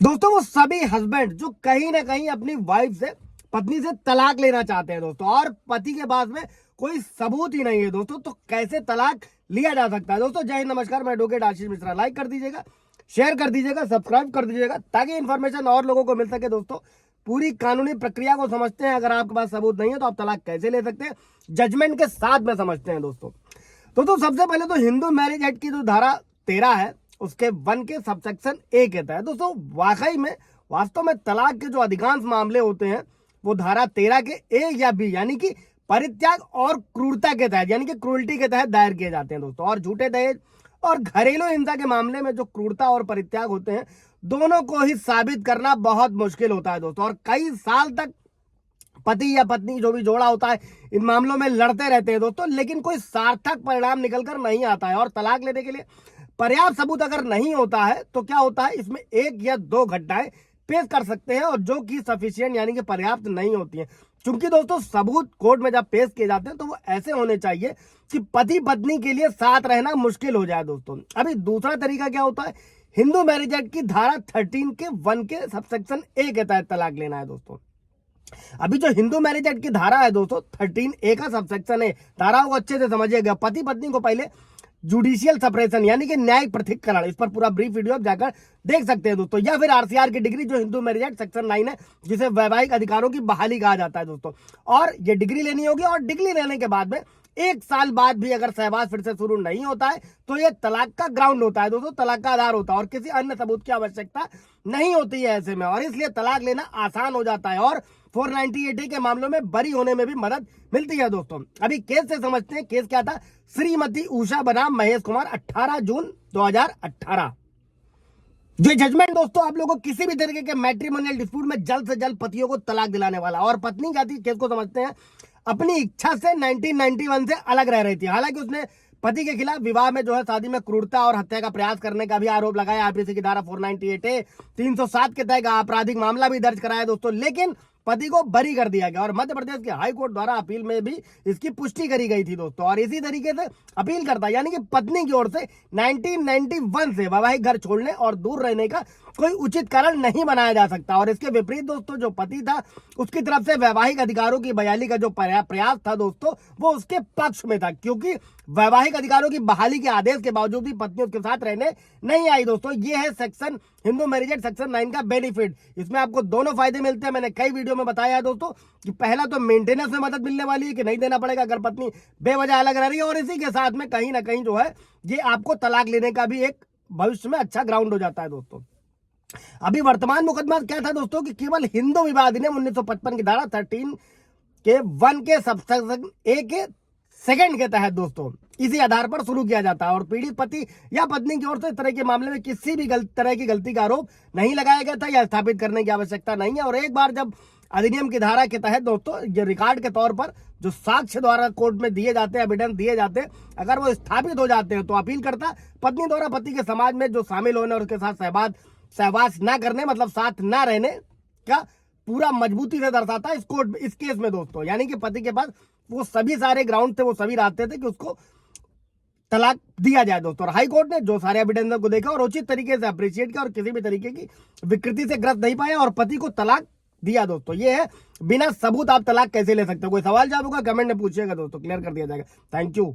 दोस्तों वो सभी हस्बैंड जो कहीं ना कहीं अपनी वाइफ से, पत्नी से तलाक लेना चाहते हैं दोस्तों, और पति के पास में कोई सबूत ही नहीं है दोस्तों, तो कैसे तलाक लिया जा सकता है। दोस्तों जय हिंद, नमस्कार, मैं एडवोकेट आशीष मिश्रा। लाइक कर दीजिएगा, शेयर कर दीजिएगा, सब्सक्राइब कर दीजिएगा ताकि इन्फॉर्मेशन और लोगों को मिल सके। दोस्तों पूरी कानूनी प्रक्रिया को समझते हैं। अगर आपके पास सबूत नहीं है तो आप तलाक कैसे ले सकते हैं, जजमेंट के साथ में समझते हैं। दोस्तों सबसे पहले तो हिंदू मैरिज एक्ट की जो धारा 13 है उसके 1 के सबसेक्शन ए कहता है दोस्तों, वास्तव में तलाक के जो अधिकांश मामले होते हैं वो धारा 13 के ए या बी यानी कि परित्याग और क्रूरता के तहत यानी कि क्रूरल्टी के तहत दायर किए जाते हैं दोस्तों। और झूठे दहेज और घरेलू हिंसा के मामले में जो क्रूरता और परित्याग होते हैं दोनों को ही साबित करना बहुत मुश्किल होता है दोस्तों, और कई साल तक पति या पत्नी जो भी जोड़ा होता है इन मामलों में लड़ते रहते हैं दोस्तों, लेकिन कोई सार्थक परिणाम निकलकर नहीं आता है। और तलाक लेने के लिए पर्याप्त सबूत अगर नहीं होता है तो क्या होता है, इसमें 1 या 2 घटनाएं पेश कर सकते हैं और जो कि सफिशिएंट यानी कि पर्याप्त नहीं होती हैं। क्योंकि दोस्तों सबूत कोर्ट में जब पेश किए जाते हैं तो वो ऐसे होने चाहिए कि पति पत्नी के लिए साथ रहना मुश्किल हो जाए दोस्तों। अभी दूसरा तरीका क्या होता है, हिंदू मैरिज एक्ट की धारा 13 के 1 के सबसेक्शन ए के तहत तलाक लेना है दोस्तों। अभी जो हिंदू मैरिज एक्ट की धारा है दोस्तों 13 ए का सबसेक्शन है, धाराओं को अच्छे से समझिएगा। पति पत्नी को पहले जुडिशियल सेपरेशन यानी कि न्यायिक पृथक्करण, इस पर पूरा ब्रीफ वीडियो आप जाकर देख सकते हैं दोस्तों, या फिर आरसीआर की डिग्री जो हिंदू मैरिज एक्ट सेक्शन 9 है जिसे वैवाहिक अधिकारों की बहाली कहा जाता है दोस्तों। और ये डिग्री लेनी होगी और डिग्री लेने के बाद में 1 साल बाद भी अगर सहवास फिर से शुरू नहीं होता है तो ये तलाक का ग्राउंड होता है दोस्तों, तलाक का आधार होता है और किसी अन्य सबूत की आवश्यकता नहीं होती है ऐसे में, और इसलिए तलाक लेना आसान हो जाता है और 498A के मामलों में बरी होने में भी मदद मिलती है दोस्तों। अभी केस से समझते हैं। केस क्या था, श्रीमती उषा बनाम महेश कुमार, 18 जून 2018। जो जजमेंट दोस्तों आप लोगों को किसी भी तरीके के मैट्रिमोनियल डिस्प्यूट में जल्द से जल्द पतियों को तलाक दिलाने वाला। और पत्नी क्या थी, केस को समझते हैं, अपनी इच्छा से 1991 से अलग रह रही थी। हालांकि उसने पति के खिलाफ विवाह में जो है शादी में क्रूरता और हत्या का प्रयास करने का भी आरोप लगाया। आईपीसी की धारा 498A 307 के तहत आपराधिक मामला भी दर्ज कराया दोस्तों, लेकिन पति को बरी कर दिया गया और मध्य प्रदेश के हाई कोर्ट द्वारा अपील में भी इसकी पुष्टि करी गई थी दोस्तों। और इसी तरीके से अपील करता यानी कि पत्नी की ओर से 1991 से वैवाहिक घर छोड़ने और दूर रहने का कोई उचित कारण नहीं बनाया जा सकता। और इसके विपरीत दोस्तों जो पति था उसकी तरफ से वैवाहिक अधिकारों की बहाली का जो प्रयास था दोस्तों वो उसके पक्ष में था, क्योंकि वैवाहिक अधिकारों की बहाली के आदेश के बावजूद भी पत्नी उसके साथ रहने नहीं आई दोस्तों। ये है section Hindu marriage act section 9 का बेनिफिट। इसमें आपको दोनों फायदे मिलते हैं। मैंने कई वीडियो में बताया है दोस्तों कि पहला तो मेंटेनेंस में मदद मिलने वाली है कि नहीं देना पड़ेगा अगर पत्नी बेवजह अलग रह रही है, और इसी के साथ में कहीं ना कहीं जो है ये आपको तलाक लेने का भी एक भविष्य में अच्छा ग्राउंड हो जाता है दोस्तों। अभी वर्तमान मुकदमा क्या था दोस्तों कि केवल हिंदू विवाह अधिनियम 1955 की धारा 13 के 1 के सबसेक्शन ए के 2 के तहत दोस्तों इसी आधार पर शुरू किया जाता है। और पीड़ित पति या पत्नी की ओर से इस तरह के मामले में किसी भी तरह की गलती का आरोप नहीं लगाया गया था या स्थापित करने की आवश्यकता नहीं है। और एक बार जब अधिनियम की धारा के तहत दोस्तों ये रिकॉर्ड के तौर पर जो साक्ष्य द्वारा कोर्ट में दिए जाते हैं, एविडेंस दिए जाते हैं, अगर वो स्थापित हो जाते हैं तो अपील करता पत्नी द्वारा पति के समाज में जो शामिल होने और उसके साथ सहवास ना करने मतलब साथ ना रहने का पूरा मजबूती से दर्शाता है इस केस में दोस्तों। यानी कि पति के पास वो सभी सारे ग्राउंड थे, वो सभी रास्ते थे कि उसको तलाक दिया जाए दोस्तों। और हाई कोर्ट ने जो सारे एविडेंस को देखा और उचित तरीके से अप्रिशिएट किया और किसी भी तरीके की विकृति से ग्रस्त नहीं पाया और पति को तलाक दिया दोस्तों। ये है बिना सबूत आप तलाक कैसे ले सकते हो। कोई सवाल जवाब होगा कमेंट में पूछिएगा दोस्तों, क्लियर कर दिया जाएगा। Thank you.